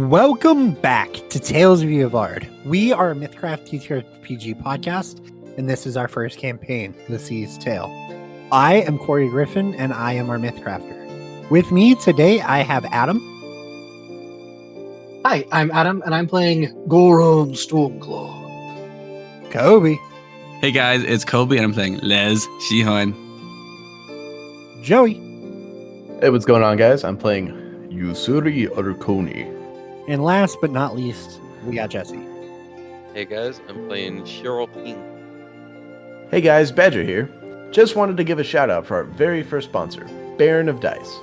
Welcome back to Tales of Yavard. We are a Mythcraft TTRPG podcast, and this is our first campaign, The Sea's Tale. I am Corey Griffin, and I am our Mythcrafter. With me today, I have Adam. Hi, I'm Adam, and I'm playing Goraan Stormclaw. Kobe. Hey guys, it's Kobe, and I'm playing Lesh Shihan. Joey. Hey, what's going on, guys? I'm playing Ussuri Arconi. And last but not least, we got Jesse. Hey guys, I'm playing Shiro. Hey guys, Badger here. Just wanted to give a shout out for our very first sponsor, Baron of Dice.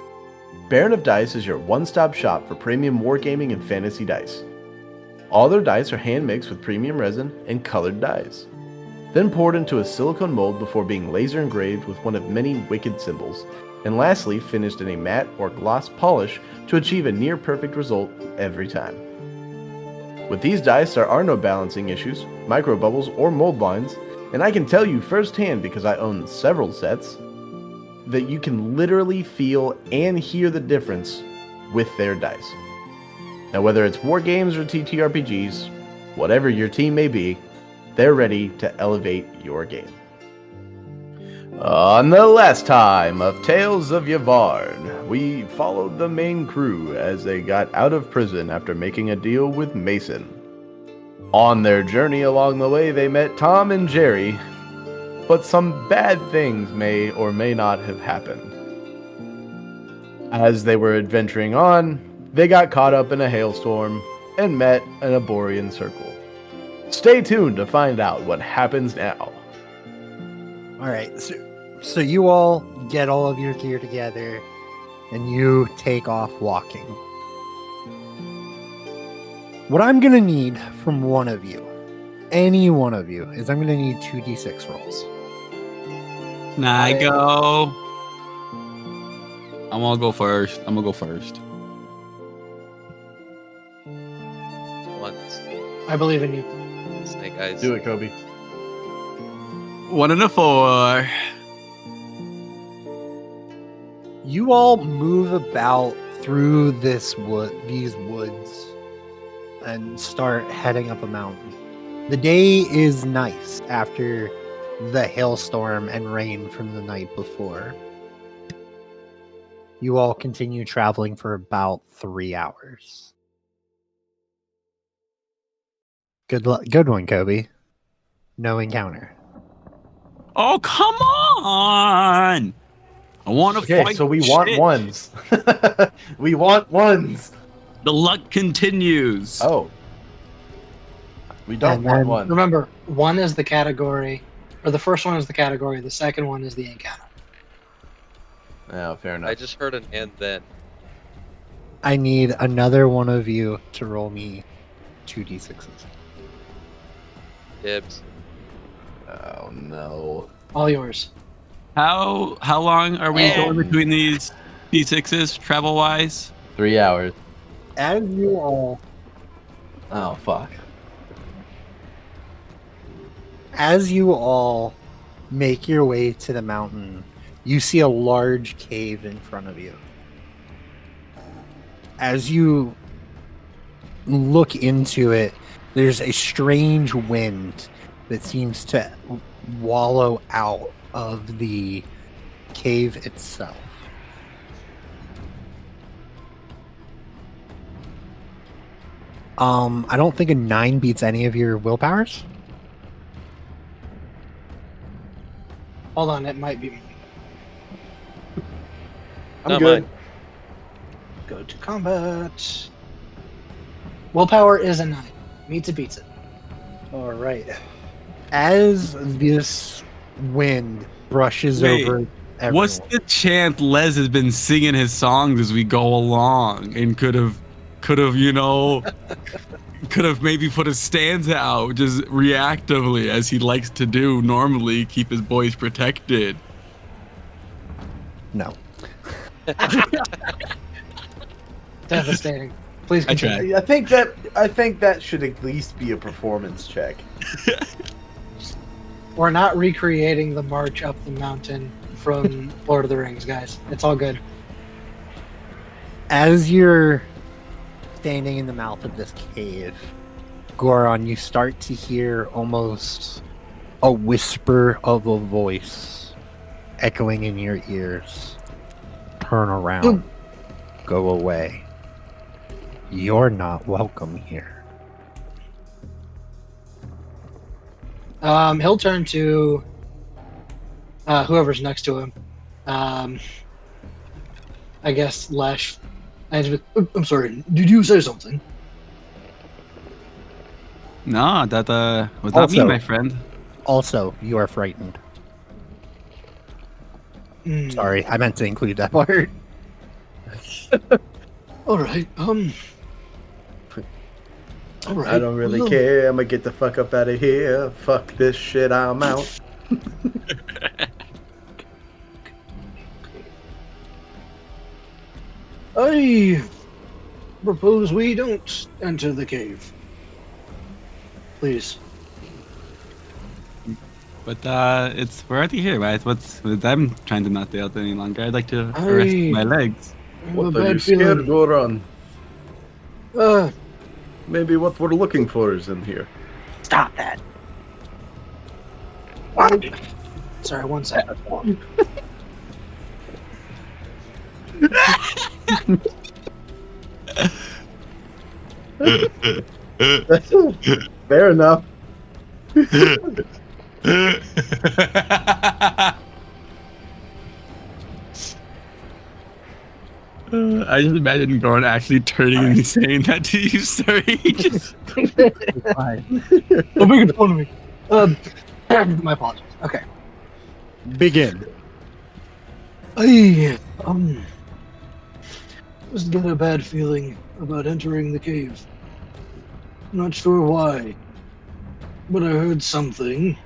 Baron of Dice is your one-stop shop for premium wargaming and fantasy dice. All their dice are hand-mixed with premium resin and colored dyes, then poured into a silicone mold before being laser engraved with one of many wicked symbols, and lastly finished in a matte or gloss polish to achieve a near-perfect result every time. With these dice, there are no balancing issues, micro bubbles, or mold lines, and I can tell you firsthand, because I own several sets, that you can literally feel and hear the difference with their dice. Now, whether it's war games or TTRPGs, whatever your team may be, they're ready to elevate your game. On the last time of Tales of Yavard, we followed the main crew as they got out of prison after making a deal with Mason. On their journey along the way, they met Tom and Jerry, but some bad things may or may not have happened. As they were adventuring on, they got caught up in a hailstorm and met in a Borean circle. Stay tuned to find out what happens now. All right, so you all get all of your gear together, and you take off walking. What I'm going to need from one of you, any one of you, is I'm going to need 2d6 rolls. I go. I'm gonna go first. Once. I believe in you. Snake eyes. Do it, Kobe. 1 and a 4. You all move about through these woods and start heading up a mountain. The day is nice after the hailstorm and rain from the night before. You all continue traveling for about 3 hours. Good one, Kobe. No encounter. Oh, come on! I want to Okay, fight. so we want shit. ones. We want ones. The luck continues. Oh. We don't And want then- one. Remember, one is the category, or the first one is the category, the second one is the encounter. Oh, fair enough. I just heard an and then. I need another one of you to roll me 2d6s. Dibs. Oh, no. All yours. How long are we going between these D6s travel wise? 3 hours. As you all Oh, fuck. make your way to the mountain, you see a large cave in front of you. As you look into it, there's a strange wind that seems to wallow out of the cave itself. I don't think a 9 beats any of your willpowers. Hold on, it might be me. I'm Not good. mine. Go to combat. Willpower is a 9. Meets it, beats it. All right. As this wind brushes Wait, over everyone, What's the chance Les has been singing his songs as we go along and could have maybe put a stanza out just reactively as he likes to do normally, keep his boys protected. No. Devastating. Please I continue. tried. I think that should at least be a performance check. We're not recreating the march up the mountain from Lord of the Rings, guys. It's all good. As you're standing in the mouth of this cave, Goraan, you start to hear almost a whisper of a voice echoing in your ears. Turn around. Go away. You're not welcome here. He'll turn to whoever's next to him. I guess Lesh. And I'm sorry. Did you say something? No, that was not me, Also- my friend. Also, you are frightened. Hmm. Sorry, I meant to include that part. All right. All right. I don't really well, care. I'm gonna get the fuck up out of here. Fuck this shit. I'm out. I propose we don't enter the cave. Please. But we're already here, right? I'm trying to not stay out any longer. I'd like to rest my legs. I have a What are you bad scared, feeling. Goraan? Uh, Maybe what we're looking for is in here. Stop that. sorry, one second. Fair enough. I just imagine Goraan actually turning and saying that to you, sorry. Just Don't make fun of me. My apologies. Okay. Begin. I just get a bad feeling about entering the cave. Not sure why, but I heard something.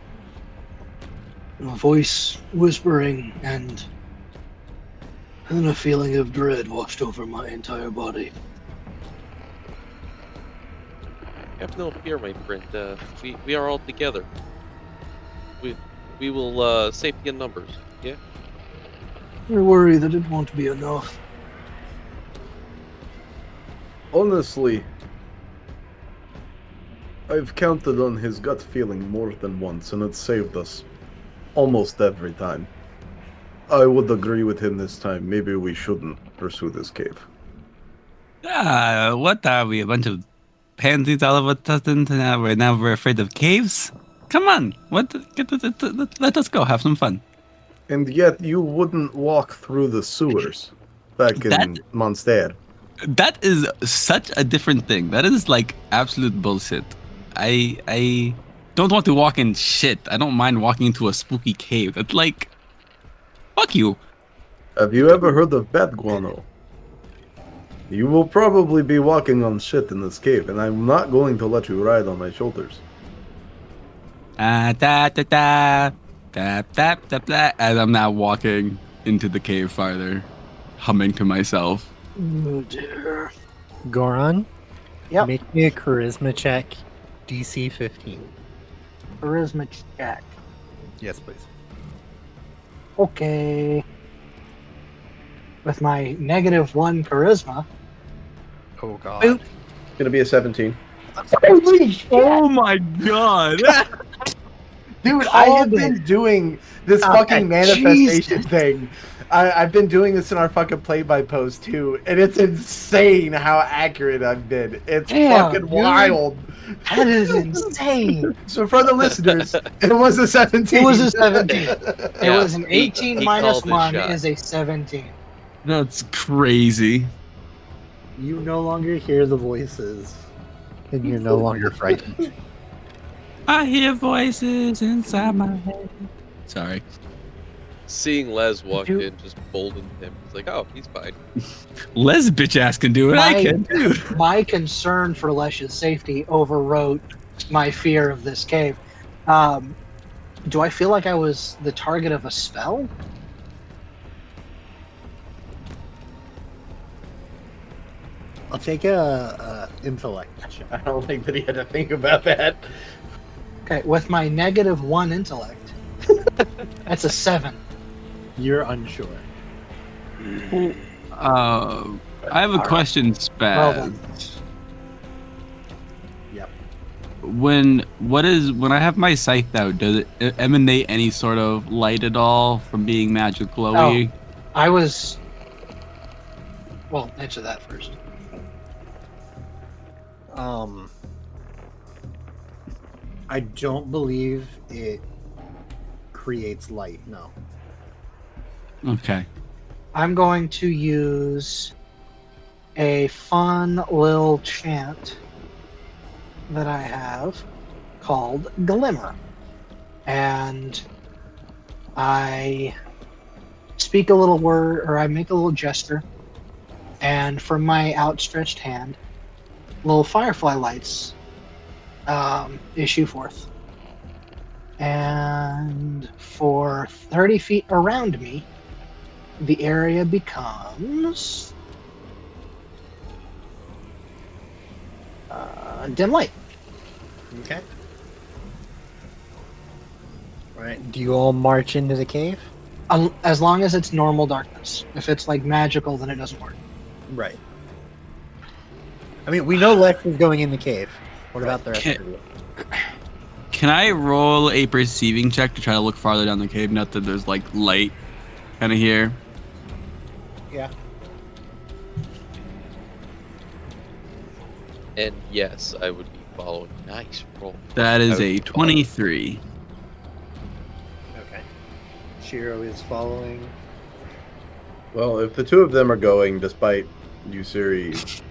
A voice whispering, and then a feeling of dread washed over my entire body. Have no fear, my friend. We are all together. We will safety in numbers. Yeah. I worry that it won't be enough. Honestly, I've counted on his gut feeling more than once, and it's saved us almost every time. I would agree with him this time. Maybe we shouldn't pursue this cave. what are we? A bunch of pansies all of a sudden? Now we're afraid of caves? Come on, let us go have some fun. And yet you wouldn't walk through the sewers back in Monster. That is such a different thing. That is like absolute bullshit. I don't want to walk in shit. I don't mind walking into a spooky cave. It's like, fuck you. Have you ever heard of bat guano? You will probably be walking on shit in this cave, and I'm not going to let you ride on my shoulders. Da da da da da da da. As I'm now walking into the cave farther, humming to myself. Oh dear. Goraan, Yep. make me a charisma check, DC 15. Charisma check. Yes, please. Okay. With my -1 charisma. Oh god. Boop. Gonna be a 17. Holy shit! Oh my god! Dude, Oh, I have man. been doing this Oh, fucking manifestation Jesus. thing. I've been doing this in our fucking play-by post too, and it's insane how accurate I've been. It's Damn, fucking dude. wild. That is insane. So for the listeners, it was a 17. It was a 17. Yeah, It was an he 18 called minus his 1 shot. is a 17. That's crazy. You no longer hear the voices, and you're no longer frightened. I hear voices inside my head. Sorry. Seeing Les walk You- in just boldened him. It's like, oh, he's fine. Les bitch ass can do it. I My- can too. My concern for Lesh's safety overrode my fear of this cave. Do I feel like I was the target of a spell? I'll take a intellect check. I don't think that he had to think about that. Okay, with my -1 intellect, that's a 7. You're unsure. I have a question, Well Spaz. done. when I have my scythe out, does it emanate any sort of light at all from being magic glowy? I was. Well, answer that first. I don't believe it creates light. No. Okay. I'm going to use a fun little chant that I have called Glimmer. And I speak a little word, or I make a little gesture, and from my outstretched hand, little firefly lights issue forth. And for 30 feet around me, the area becomes dim light. Okay. All right. Do you all march into the cave? As long as it's normal darkness. If it's like magical, then it doesn't work. Right. I mean, we know Lesh is going in the cave. What about the rest of you? Can I roll a perceiving check to try to look farther down the cave? Not that there's like light kind of here. Yeah. And yes, I would be following. Nice roll. That is I a would be following. 23. Okay. Shiro is following. Well, if the two of them are going, despite Ussuri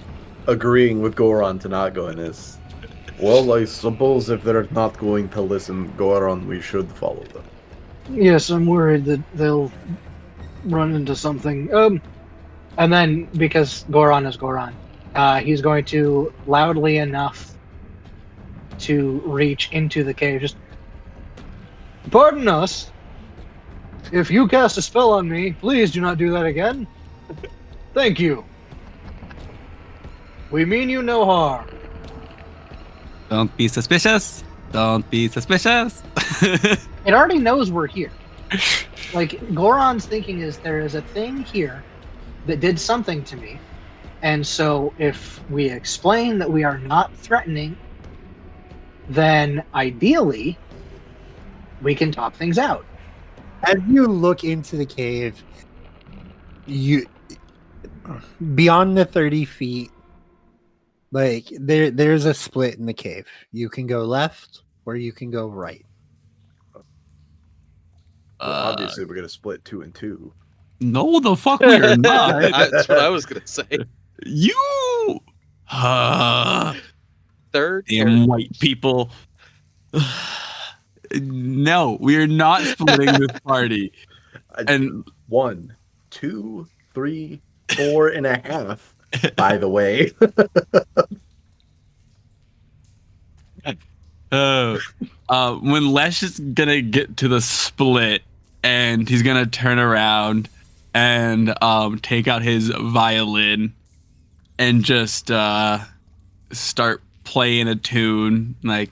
agreeing with Goraan to not go in this, well, I suppose if they're not going to listen, Goraan, we should follow them. Yes, I'm worried that they'll run into something. And then, because Goraan is Goraan, he's going to loudly enough to reach into the cave. Just, pardon us. If you cast a spell on me, please do not do that again. Thank you. We mean you no harm. Don't be suspicious. Don't be suspicious. It already knows we're here. Like, Goran's thinking is there is a thing here that did something to me. And so if we explain that we are not threatening, then ideally we can talk things out. As you look into the cave, you beyond the 30 feet, like there's a split in the cave. You can go left or you can go right. Well, obviously, we're going to split 2 and 2. No, the fuck we are not. That's what I was gonna say. You. Third. Damn white people. No, we are not splitting this party. And 1, 2, 3, 4 and a half, by the way. When Lesh is gonna get to the split and he's gonna turn around and take out his violin and just start playing a tune like,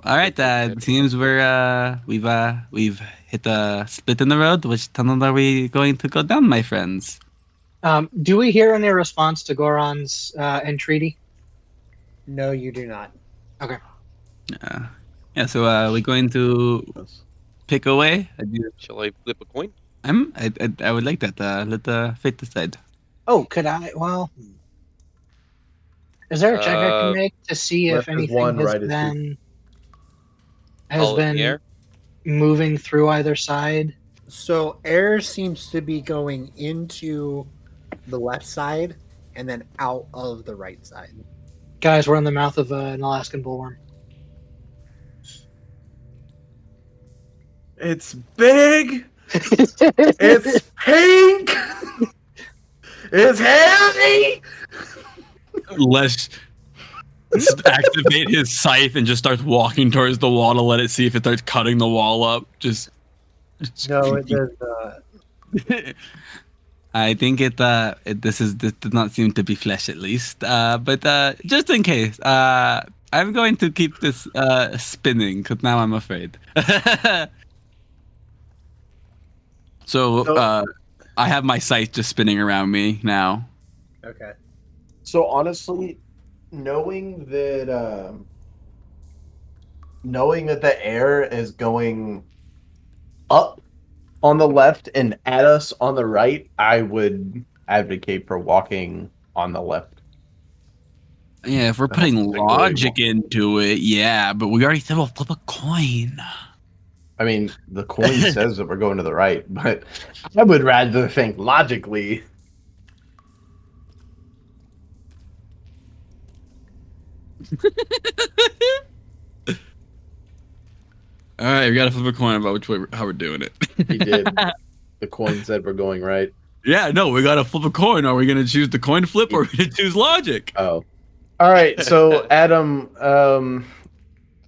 all right, it seems we've hit a split in the road. Which tunnel are we going to go down, my friends? Do we hear any response to Goran's entreaty? No, you do not. Okay. Yeah. So we're going to pick away. Shall I flip a coin? I would like that. Let the fate decide. Oh, could I? Well, is there a check I can make to see if left is anything 1, has right is 2. been moving through either side? So air seems to be going into the left side and then out of the right side. Guys, we're in the mouth of an Alaskan bullworm. It's big. It's pink. It's heavy. Lesh activate his scythe and just starts walking towards the wall to let it see if it starts cutting the wall up. No, it does not. I think this does not seem to be flesh at least. But just in case, I'm going to keep this spinning because now I'm afraid. So I have my scythe just spinning around me now. Okay. So honestly, knowing that knowing that the air is going up on the left and at us on the right, I would advocate for walking on the left. Yeah, if we're I don't putting particularly logic into it, yeah, but we already said we'll flip a coin. I mean, the coin says that we're going to the right, but I would rather think logically. All right, we gotta flip a coin about which way how we're doing it. He did. The coin said we're going right. Yeah, no, we gotta flip a coin. Are we gonna choose the coin flip or are we gonna choose logic? Oh. All right, so Adam,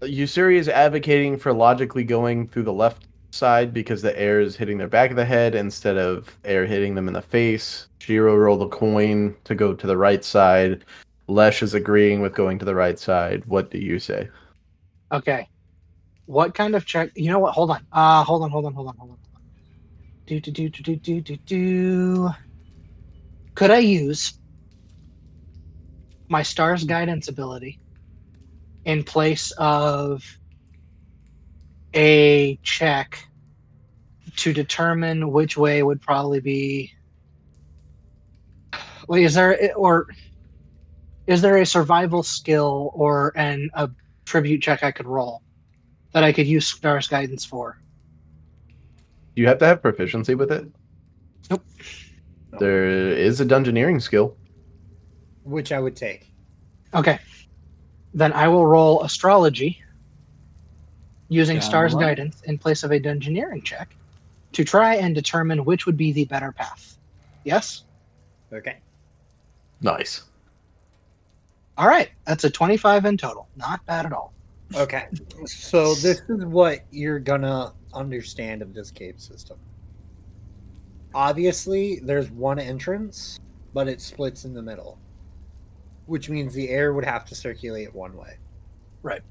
Ussuri is advocating for logically going through the left side because the air is hitting their back of the head instead of air hitting them in the face. Shiro rolled a coin to go to the right side. Lesh is agreeing with going to the right side. What do you say? Okay. What kind of check? You know what? Hold on. Hold on. Do. Could I use my Star's Guidance ability in place of a check to determine which way would probably be? Wait, is there a survival skill or a tribute check I could roll that I could use Star's Guidance for? You have to have proficiency with it. Nope. There is a dungeoneering skill. Which I would take. Okay. Then I will roll Astrology using Got Star's it. Guidance in place of a Dungeoneering check to try and determine which would be the better path. Yes? Okay. Nice. All right. That's a 25 in total. Not bad at all. Okay. So this is what you're gonna understand of this cave system. Obviously, there's one entrance, but it splits in the middle, which means the air would have to circulate one way. Right.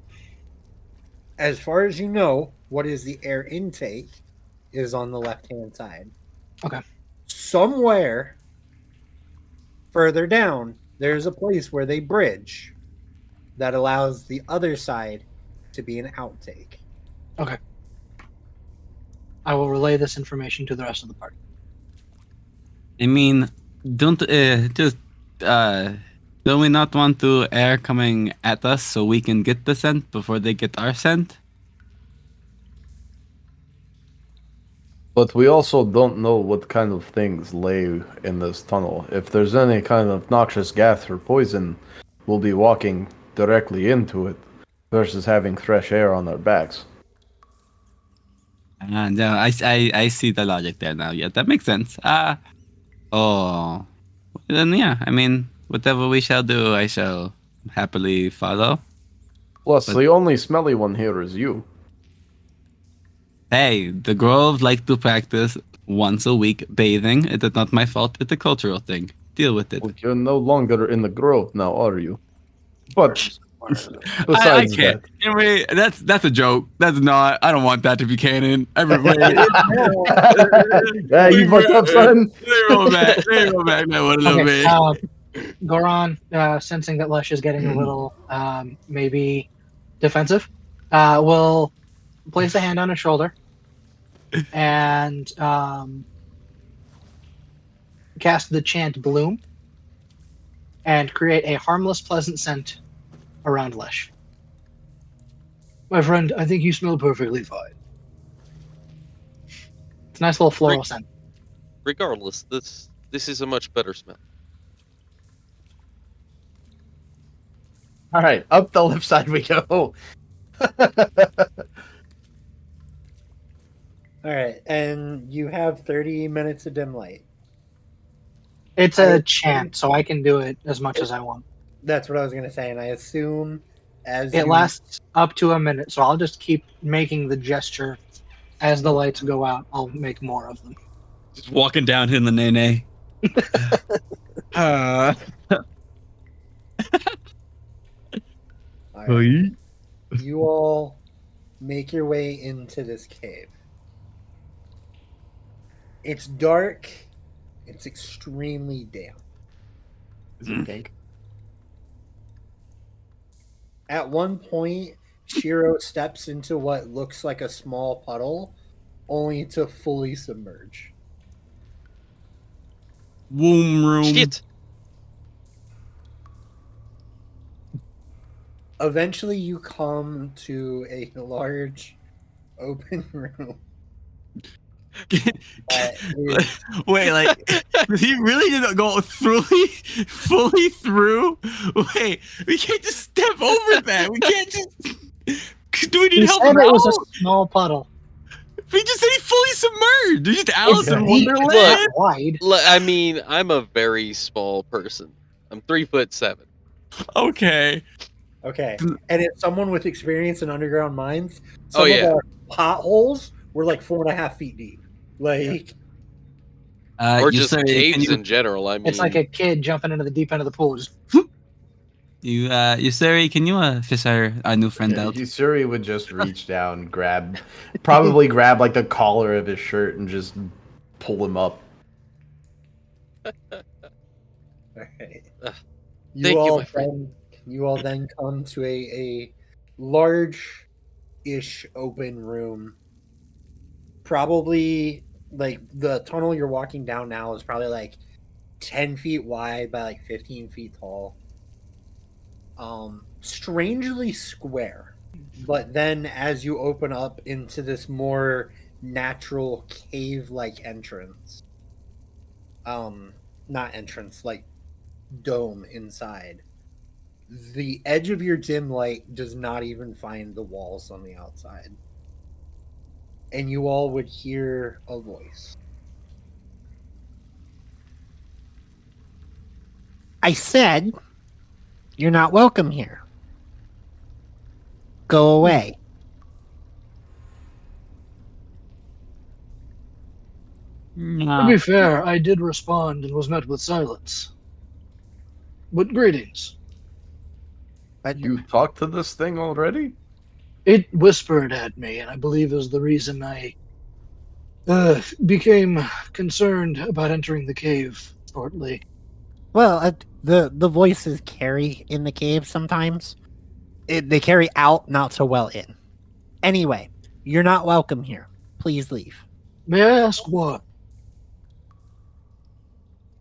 As far as you know, what is the air intake is on the left-hand side. Okay. Somewhere further down, there's a place where they bridge that allows the other side to be an outtake. Okay. I will relay this information to the rest of the party. I mean, don't do we not want to air coming at us so we can get the scent before they get our scent? But we also don't know what kind of things lay in this tunnel. If there's any kind of noxious gas or poison, we'll be walking directly into it versus having fresh air on our backs. Yeah, I see the logic there now. Yeah, that makes sense. Oh, then yeah. I mean, whatever we shall do, I shall happily follow. Plus, But- the only smelly one here is you. Hey, the Grove like to practice once a week bathing. It is not my fault. It's a cultural thing. Deal with it. Well, you're no longer in the grove now, are you? But I besides can't. that, Can we, that's a joke. That's not. I don't want that to be canon. Everybody, yeah, you fucked up, son. Let me roll back. Let me roll back that one a little Okay. bit. Goran, sensing that Lesh is getting a little maybe defensive, will place a hand on his shoulder and cast the chant Bloom and create a harmless, pleasant scent around Lesh. My friend, I think you smell perfectly fine. It's a nice little floral scent. Regardless, this is a much better smell. All right, up the left side we go. All right, and you have 30 minutes of dim light. It's a chant, so I can do it as much as I want. That's what I was going to say, and I assume as It you... lasts up to a minute, so I'll just keep making the gesture as the lights go out. I'll make more of them. Just walking down in the nene. All right. You all make your way into this cave. It's dark. It's extremely damp. Is it pink? At one point, Shiro steps into what looks like a small puddle, only to fully submerge. Womb room. Shit! Eventually, you come to a large open room. that is- Wait, like he really didn't go fully through. Wait, we can't just step over that. We can't just. Do we need He help said now? it was a small puddle. We just said he fully submerged. We just Alice in Deep, Wonderland. not wide. I mean, I'm a very small person. I'm 3'7". Okay. Okay, and it's someone with experience in underground mines. Oh, Some yeah. of our potholes were like 4.5 feet deep. Like, Or just Ussuri, caves can in general. I mean, It's like a kid jumping into the deep end of the pool. Just Ussuri, can you fish our new friend Yeah, out? Ussuri would just reach down, probably grab like the collar of his shirt and just pull him up. alright. Ugh. you Thank you, all my friend. you all then come to a large-ish open room. Probably like the tunnel you're walking down now is probably like 10 feet wide by like 15 feet tall. Strangely square. But then as you open up into this more natural cave-like entrance, not entrance, like dome inside, the edge of your dim light does not even find the walls on the outside. And you all would hear a voice. I said, you're not welcome here. Go away. to be fair, I did respond and was met with silence. But greetings. But You talked to this thing already? It whispered at me, and I believe is the reason I became concerned about entering the cave shortly. well, the voices carry in the cave sometimes. They carry out, not so well in. Anyway, you're not welcome here. Please leave. May I ask what?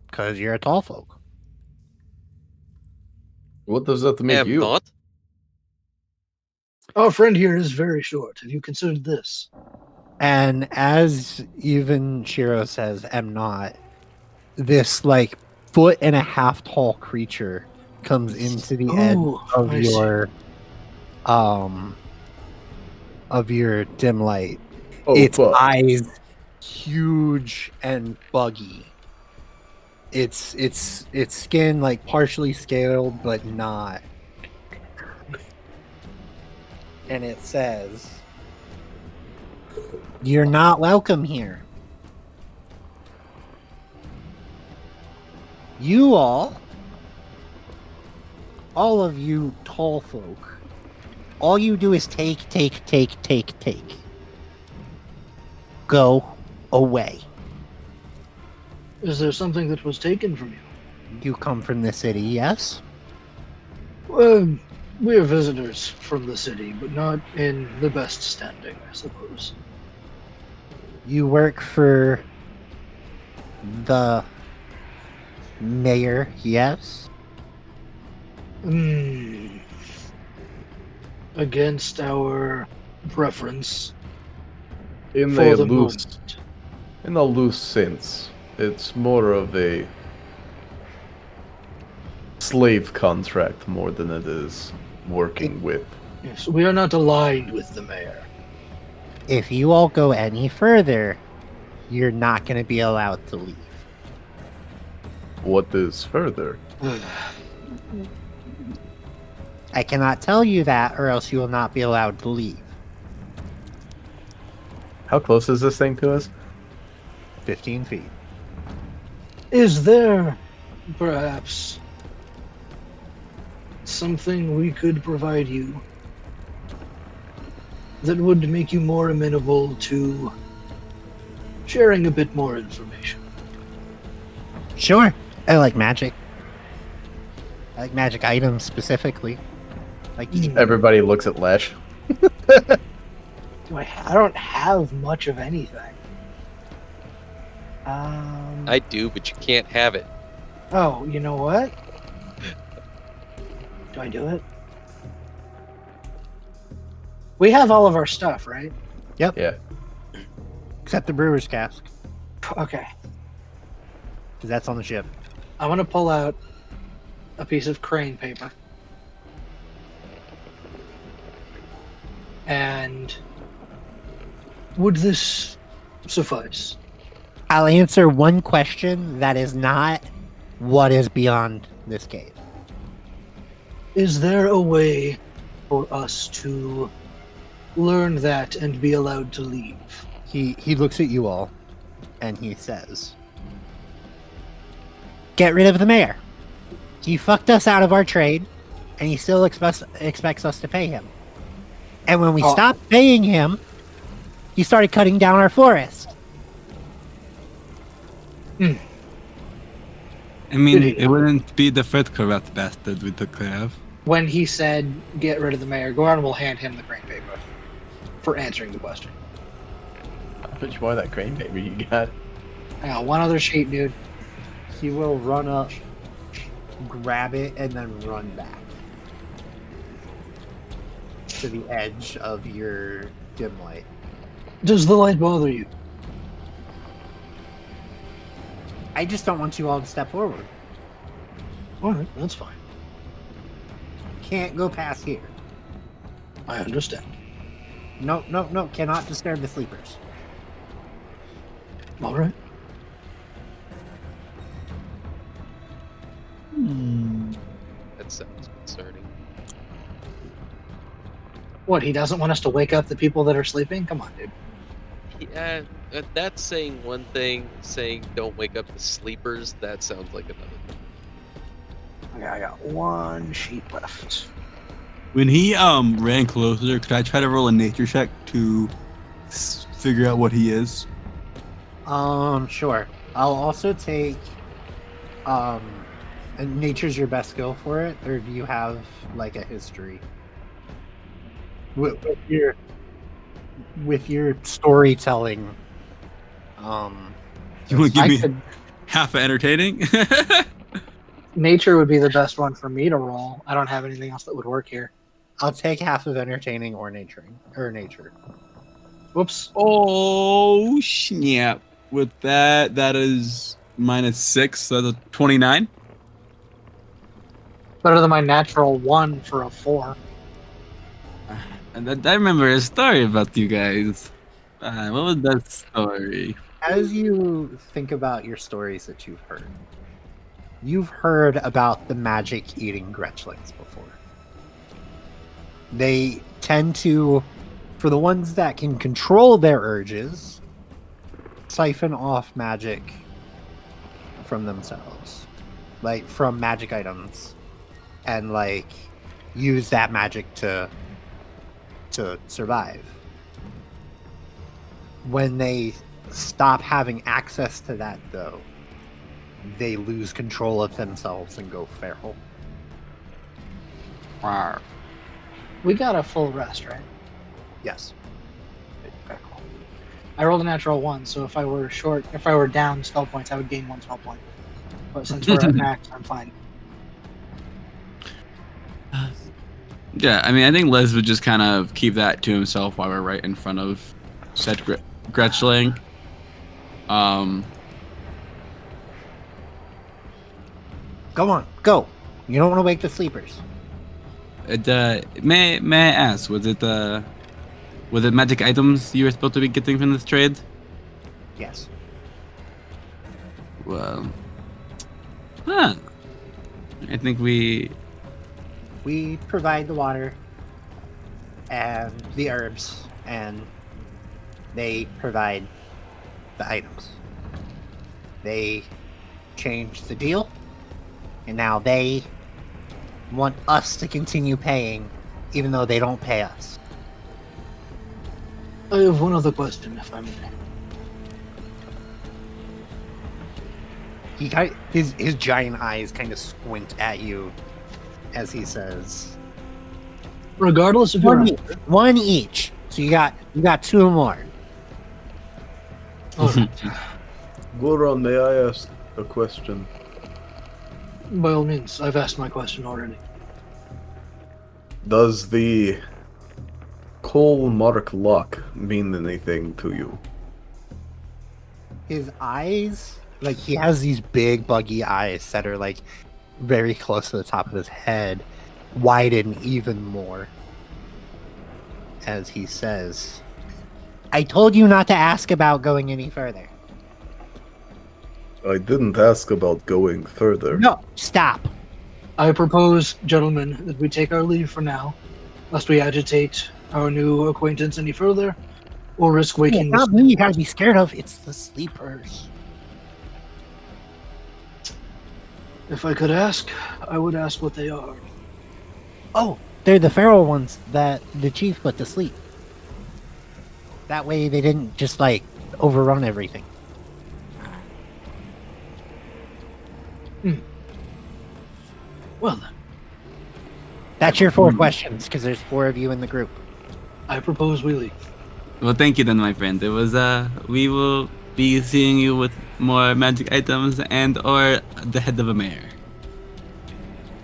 Because you're a tall folk. What does that I make am you? not. Our friend here is very short. Have you considered this? And as even Shiro says, am not, this like 1.5 foot tall creature comes into the edge of I see. your dim light. Oh, Its fuck. eyes huge and buggy. Its skin like partially scaled but not. And it says, "You're not welcome here. You all of you tall folk, all you do is take. Go away. Is there something that was taken from you? You come from the city, yes? We are visitors from the city, but not in the best standing, I suppose. You work for the mayor, yes? Against our preference In for the the loose, moment. in a loose sense, it's more of a slave contract more than it is working with. Yes, we are not aligned with the mayor. If you all go any further, you're not going to be allowed to leave. What is further? I cannot tell you that, or else you will not be allowed to leave. How close is this thing to us? 15 feet. Is there perhaps something we could provide you that would make you more amenable to sharing a bit more information? Sure. I like magic. I like magic items specifically. Like Everybody looks at Lesh. I don't have much of anything. I do, but you can't have it. Oh, you know what? Do I do it? We have all of our stuff, right? Yep. Yeah. Except the brewer's cask, Okay. because that's on the ship. I'm gonna pull out a piece of crane paper. And would this suffice? I'll answer one question that is not what is beyond this cave. Is there a way for us to learn that and be allowed to leave? He looks at you all, and he says, "Get rid of the mayor. He fucked us out of our trade, and he still expects us to pay him. And when we stopped paying him, he started cutting down our forest." I mean, it wouldn't be the first corrupt bastard we took care of. When he said, get rid of the mayor, Goraan will hand him the crane paper for answering the question. How much more of that crane paper you got? I got one other sheet, dude. He will run up, grab it, and then run back to the edge of your dim light. Does the light bother you? I just don't want you all to step forward. Alright, that's fine. Can't go past here. I understand. No, cannot disturb the sleepers. Alright. That sounds concerning. What, he doesn't want us to wake up the people that are sleeping? Come on, dude. Yeah, that's saying one thing. Saying don't wake up the sleepers, that sounds like another thing. Okay, I got one sheet left. When he ran closer, could I try to roll a nature check to figure out what he is? Sure. I'll also take, and nature's your best skill for it, or do you have like a history? With your storytelling, You want to give I me could, half entertaining? nature would be the best one for me to roll. I don't have anything else that would work here. I'll take half of entertaining or nature. Whoops. Oh snap! With that is -6, so that's a 29. Better than my natural 1 for a 4. And I remember a story about you guys. What was that story? As you think about your stories that you've heard about the magic eating Gretchlings before. They tend to, for the ones that can control their urges, siphon off magic from themselves, like from magic items, and like use that magic to survive. When they stop having access to that, though, they lose control of themselves and go feral. Rawr. We got a full rest, right? Yes. Okay, cool. I rolled a natural 1, so if I were down spell points, I would gain 1 spell point. But since we're at max, I'm fine. Yeah, I mean, I think Les would just kind of keep that to himself while we're right in front of said Gretchling. Go on, go. You don't want to wake the sleepers. May I ask, was it magic items you were supposed to be getting from this trade? Yes. Well, I think we provide the water and the herbs, and they provide the items. They changed the deal, and now they want us to continue paying, even though they don't pay us. I have one other question, if I may. His giant eyes kind of squint at you as he says, Regardless of your One answer. each. One each. So you got two more. All right. Goraan, may I ask a question? By all means, I've asked my question already. Does the coal mark luck mean anything to you? His eyes, like he has these big buggy eyes that are like very close to the top of his head, widen even more as he says, I told you not to ask about going any further. I didn't ask about going further. No, stop. I propose, gentlemen, that we take our leave for now, lest we agitate our new acquaintance any further, or risk It's waking not this. me you gotta be scared of, it's the sleepers. If I could ask, I would ask what they are. Oh, they're the feral ones that the chief put to sleep. That way they didn't just like overrun everything. Well then, That's your 4 questions, because there's 4 of you in the group. I propose we leave. Well, thank you then, my friend. It was we will be seeing you with more magic items and or the head of a mayor.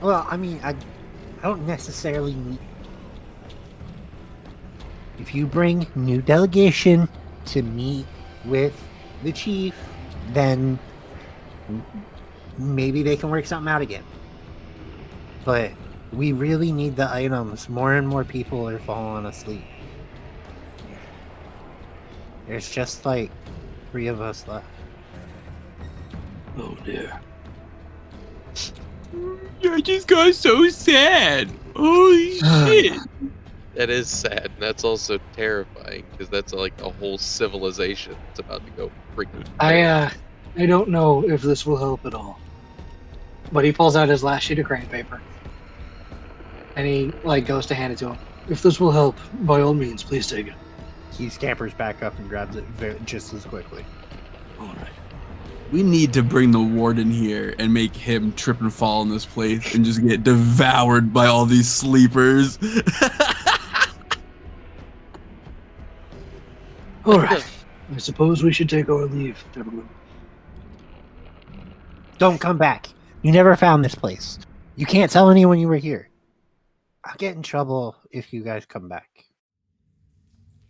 Well, I mean, I don't necessarily need... If you bring new delegation to meet with the chief, then maybe they can work something out again. But we really need the items. More and more people are falling asleep. There's just like 3 of us left. Oh dear. I just got so sad. Holy shit. That is sad, and that's also terrifying because that's like a whole civilization that's about to go freaking. I don't know if this will help at all. But he pulls out his last sheet of crane paper. And he like goes to hand it to him. If this will help, by all means, please take it. He scampers back up and grabs it just as quickly. Alright. We need to bring the warden here and make him trip and fall in this place and just get devoured by all these sleepers. Alright. I suppose we should take our leave, gentlemen. Don't come back. You never found this place. You can't tell anyone you were here. I'll get in trouble if you guys come back.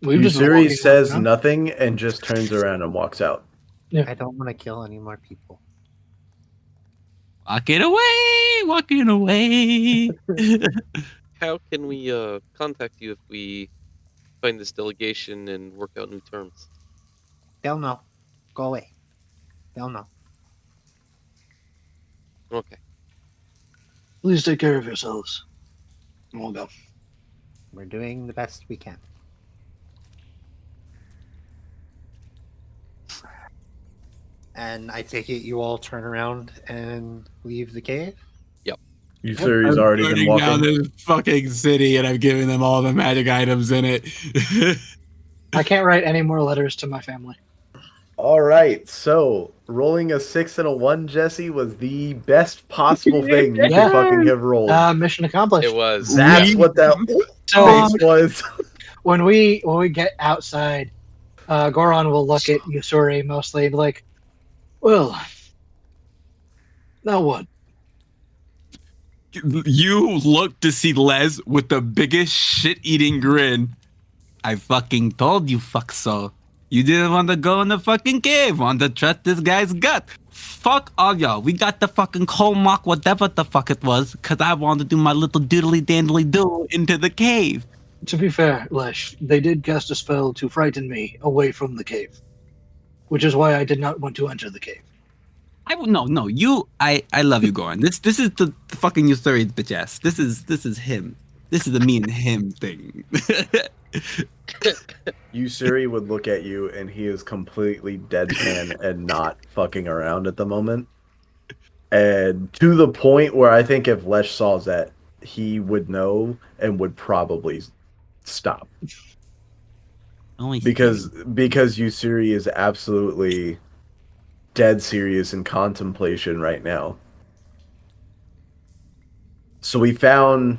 We've just been Ussuri walking says around. nothing and just turns around and walks out. I don't want to kill any more people. Walking away. How can we contact you if we find this delegation and work out new terms? They'll know. Go away. They'll know. Okay. Please take care of yourselves. And we'll go. We're doing the best we can. And I take it you all turn around and leave the cave? Ussuri's I'm already been burning down walking. this fucking city and I'm giving them all the magic items in it. I can't write any more letters to my family. All right, so rolling a 6 and a 1, Jesse, was the best possible thing you Yeah. could fucking have rolled. Mission accomplished. It was. That's what that So face was. when we get outside, Goraan will look at Ussuri mostly and be like, well, now what? You look to see Les with the biggest shit-eating grin. I fucking told you, fuckso. You didn't want to go in the fucking cave. Want to trust this guy's gut. Fuck all y'all. We got the fucking coal mock, whatever the fuck it was, because I wanted to do my little doodly-dandly-do into the cave. To be fair, Lesh, they did cast a spell to frighten me away from the cave, which is why I did not want to enter the cave. No, you. I love you, Goraan. This is the fucking Ussuri bitch ass. This is him. This is the me and him thing. Ussuri would look at you and he is completely deadpan and not fucking around at the moment. And to the point where I think if Lesh saw that, he would know and would probably stop. Only Because Ussuri is absolutely dead serious in contemplation right now. So we found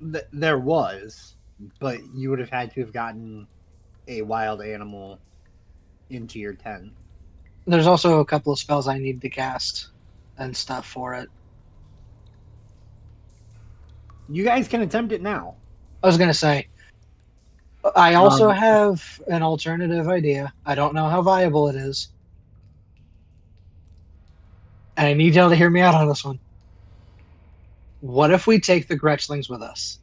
There was, but you would have had to have gotten a wild animal into your tent. There's also a couple of spells I need to cast and stuff for it. You guys can attempt it now. I was gonna say, I also have an alternative idea. I don't know how viable it is, and I need y'all to hear me out on this one. What if we take the Gretchlings with us?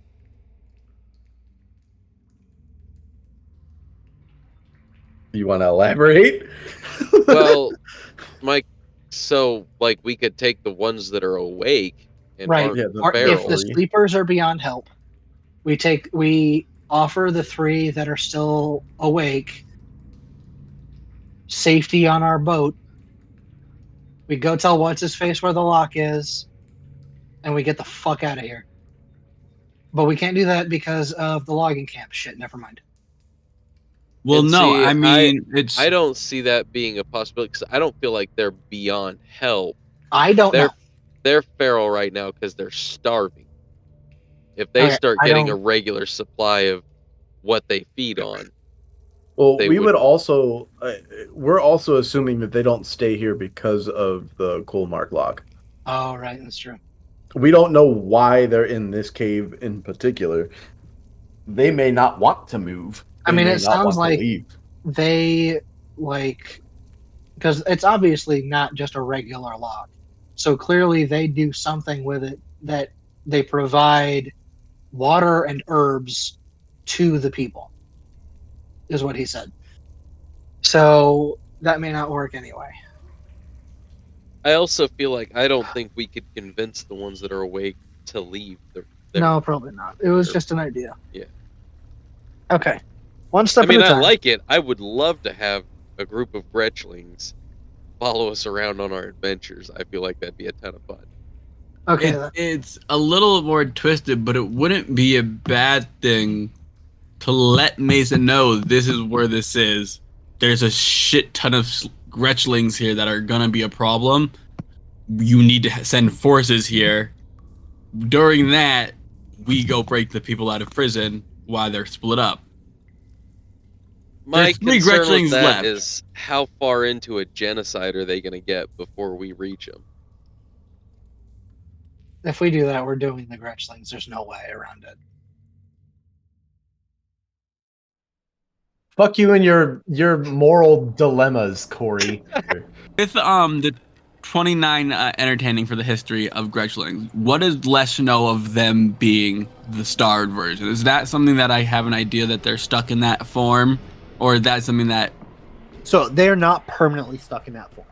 You want to elaborate? Well, Mike, so like we could take the ones that are awake and Right. harm Yeah, the Or if feral. the sleepers are beyond help, we offer the 3 that are still awake safety on our boat. We go tell what's his face where the lock is, and we get the fuck out of here. But we can't do that because of the logging camp. Shit, never mind. Well, And no, see, I mean it's. I don't see that being a possibility because I don't feel like they're beyond help. I don't know. They're feral right now because they're starving. If they Okay, start I getting a don't- regular supply of what they feed on, Well, They we would would- also. We're also assuming that they don't stay here because of the coal mark lock. Oh, right, that's true. We don't know why they're in this cave in particular. They may not want to move. I They mean, may it not sounds want to like leave. they because it's obviously not just a regular lock. So clearly they do something with it that they provide water and herbs to the people, is what he said. So that may not work anyway. I also feel like I don't think we could convince the ones that are awake to leave. No, probably not. It was they're- just an idea. Yeah. Okay. One step I mean, at a I time. like it. I would love to have a group of Gretchlings follow us around on our adventures. I feel like that'd be a ton of fun. Okay. It's a little more twisted, but it wouldn't be a bad thing to let Mason know this is where this is. There's a shit ton of Gretchlings here that are gonna be a problem. You need to send forces here. During that, we go break the people out of prison while they're split up. My There's 3 concern with Gretchlings that left. is how far into a genocide are they going to get before we reach them? If we do that, we're doing the Gretchlings. There's no way around it. Fuck you and your moral dilemmas, Corey. With the 29 entertaining for the history of Gretchlings, what does Lesh know of them being the starved version? Is that something that I have an idea that they're stuck in that form, or is that something that So they're not permanently stuck in that form.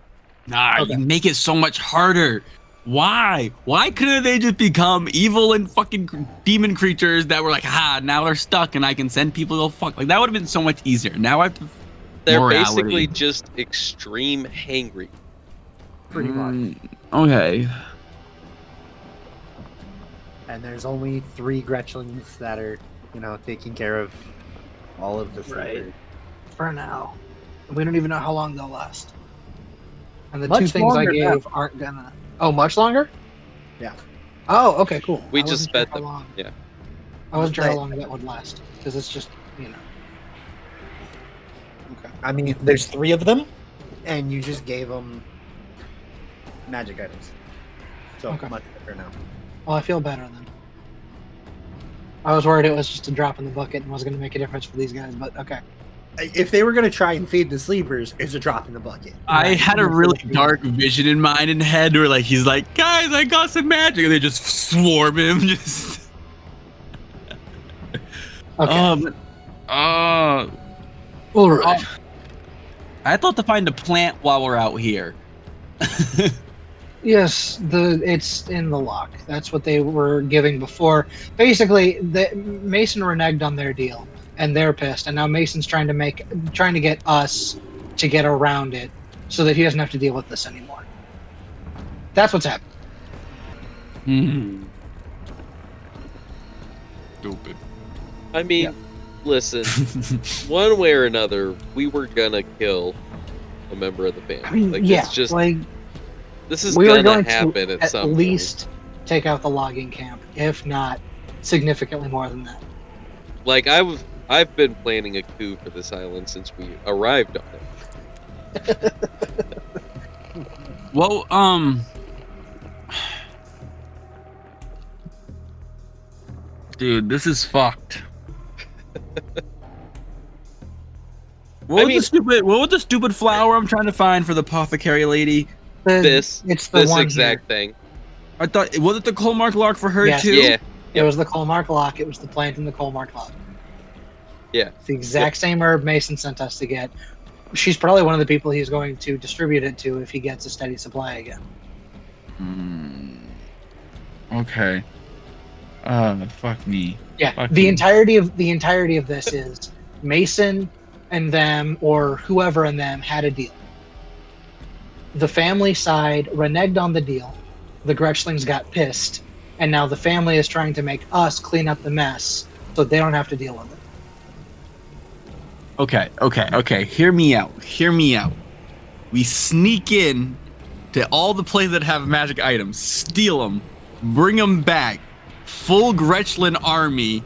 you make it so much harder? Why? Why couldn't they just become evil and fucking demon creatures that were like, now they're stuck and I can send people to go fuck? Like that would have been so much easier. Now I have to. They're Morality. basically just extreme hangry. Pretty much. Okay. And there's only 3 Gretchlings that are, taking care of all of the Right. sleepers. For now. We don't even know how long they'll last. And the Much 2 things I longer now. gave aren't gonna. Oh, much longer? Yeah. Oh, okay, cool. We I just wasn't sure spent how them. long. Yeah. I wasn't sure how Right. long that would last because it's just Okay. I mean, there's 3 of them, and you just gave them magic items. So Okay. much better now. Well, I feel better then. I was worried it was just a drop in the bucket and wasn't going to make a difference for these guys, but okay. If they were going to try and feed the sleepers, it's a drop in the bucket. I had a really dark vision in mind in head where like he's like, guys, I got some magic, and they just swarm him. Just Okay. All right. I thought to find a plant while we're out here. Yes, it's in the lock. That's what they were giving before. Basically, Mason reneged on their deal, and they're pissed. And now Mason's trying to get us to get around it, so that he doesn't have to deal with this anymore. That's what's happening. Hmm. Stupid. I mean, listen, one way or another, we were gonna kill a member of the family. I mean, like, yeah, it's just like this is we were gonna going happen to at some least take out the logging camp, if not significantly more than that. Like I've been planning a coup for this island since we arrived on it. Well, dude, this is fucked. What was the stupid flower I'm trying to find for the apothecary lady? This one exact thing. I thought, was it the Colmark lock for her Yes. too? Yeah. It was the Colmark lock. It was the plant in the Colmark lock. Yeah. It's the exact same herb Mason sent us to get. She's probably one of the people he's going to distribute it to if he gets a steady supply again. Okay. Fuck me. Yeah. Fuck the me. entirety of this is Mason and them or whoever in them had a deal. The family side reneged on the deal. The Gretchlings got pissed, and now the family is trying to make us clean up the mess so they don't have to deal with it. Okay. Hear me out. We sneak in to all the places that have magic items, steal them, bring them back, full Gretchlin army,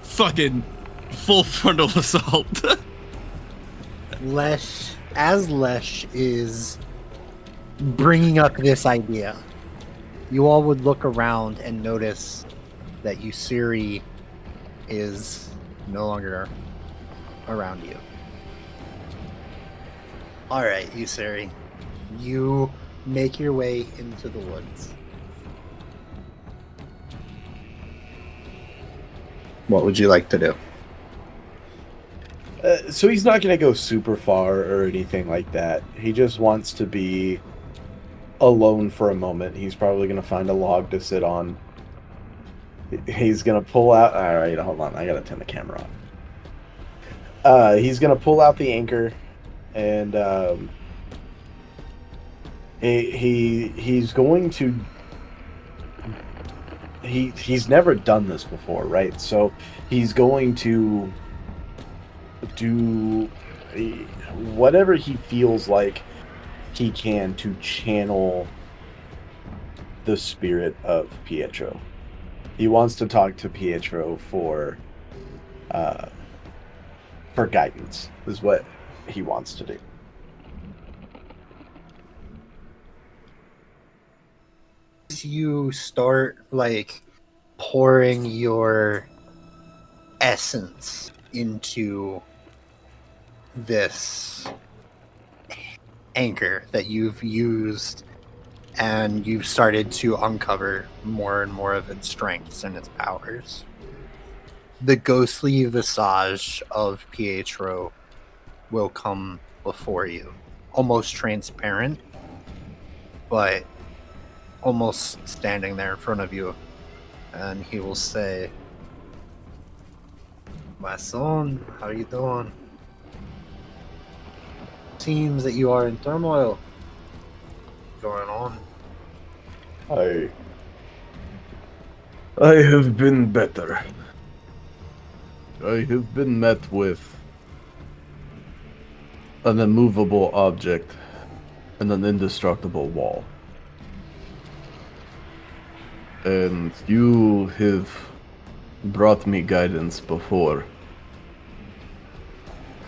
fucking full frontal assault. Lesh is bringing up this idea, you all would look around and notice that Ussuri is no longer around you. Alright, Ussuri. You make your way into the woods. What would you like to do? So he's not going to go super far or anything like that. He just wants to be alone for a moment. He's probably going to find a log to sit on. He's going to pull out... Alright, hold on. I got to turn the camera off. He's going to pull out the anchor and he's going to... He's never done this before, right? So he's going to do whatever he feels like he can to channel the spirit of Pietro. He wants to talk to Pietro for guidance, is what he wants to do. You start like pouring your essence into this anchor that you've used, and you've started to uncover more and more of its strengths and its powers. The ghostly visage of Pietro will come before you, almost transparent, but almost standing there in front of you, and he will say, "My son, how are you doing? Seems that you are in turmoil. What's going on?" I have been better. I have been met with an immovable object and an indestructible wall. And you have brought me guidance before,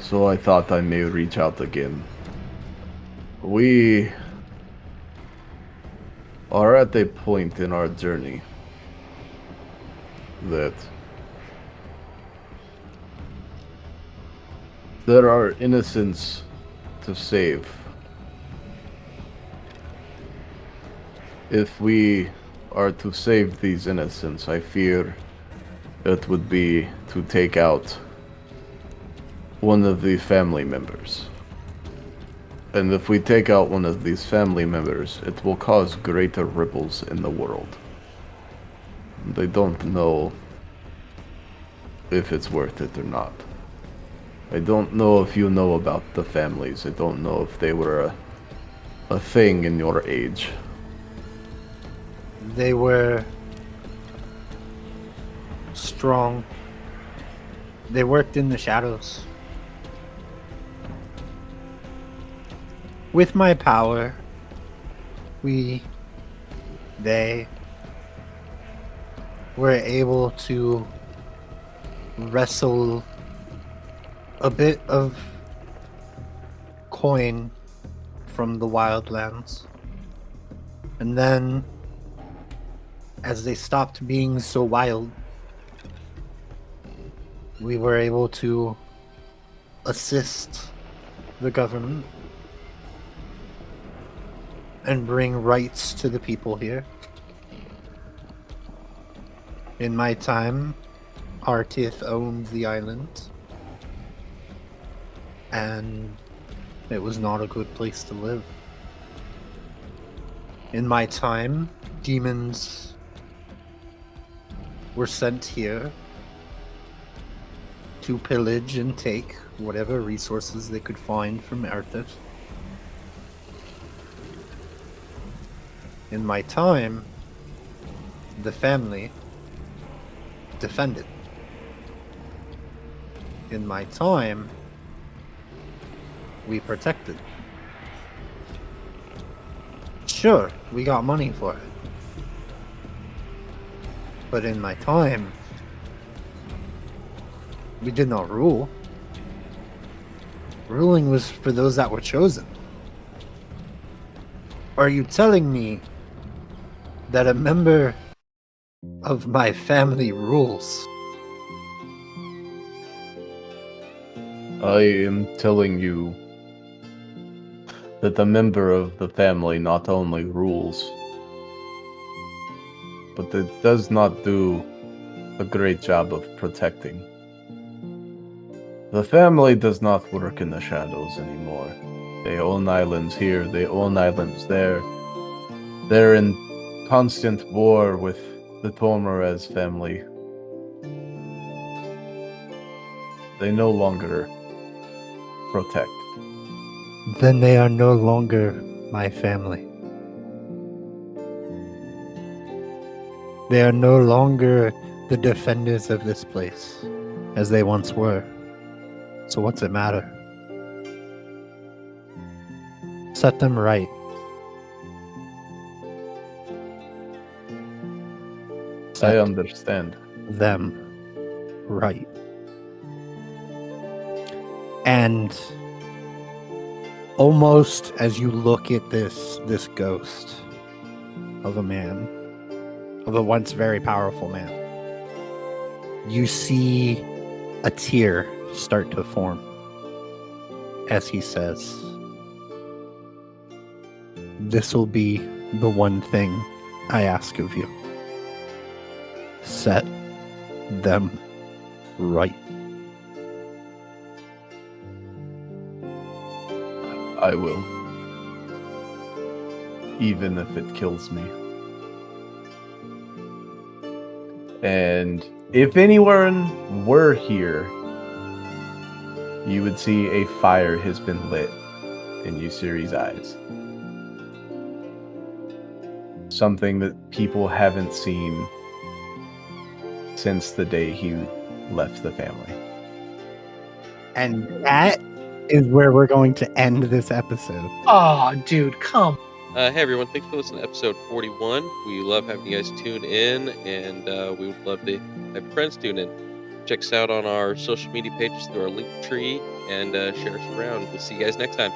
so I thought I may reach out again. We are at a point in our journey that there are innocents to save. If we are to save these innocents, I fear it would be to take out one of the family members. And if we take out one of these family members, it will cause greater ripples in the world. They don't know if it's worth it or not. I don't know if you know about the families. I don't know if they were a thing in your age. They were strong. They worked in the shadows. With my power, they were able to wrestle a bit of coin from the wildlands. And then, as they stopped being so wild, we were able to assist the government and bring rights to the people here. In my time, Artith owned the island, and it was not a good place to live. In my time, demons were sent here to pillage and take whatever resources they could find from Artith. In my time, the family defended. In my time, we protected. Sure, we got money for it. But in my time, we did not rule. Ruling was for those that were chosen. Are you telling me that a member of my family rules? I am telling you that the member of the family not only rules, but it does not do a great job of protecting. The family does not work in the shadows anymore. They own islands here, they own islands there. They're in constant war with the Tormorez family. They no longer protect. Then they are no longer my family. They are no longer the defenders of this place, as they once were. So what's it matter? Set them right. I Set understand. them right. And almost as you look at this ghost of a man, of a once very powerful man, you see a tear start to form as he says, "This will be the one thing I ask of you. Set them right." I will. Even if it kills me. And if anyone were here, you would see a fire has been lit in Ussuri's eyes. Something that people haven't seen since the day he left the family. And that is where we're going to end this episode. Oh, dude, come. Hey everyone, thanks for listening to episode 41. We love having you guys tune in, and we would love to have friends tune in. Check us out on our social media pages through our link tree, and share us around. We'll see you guys next time.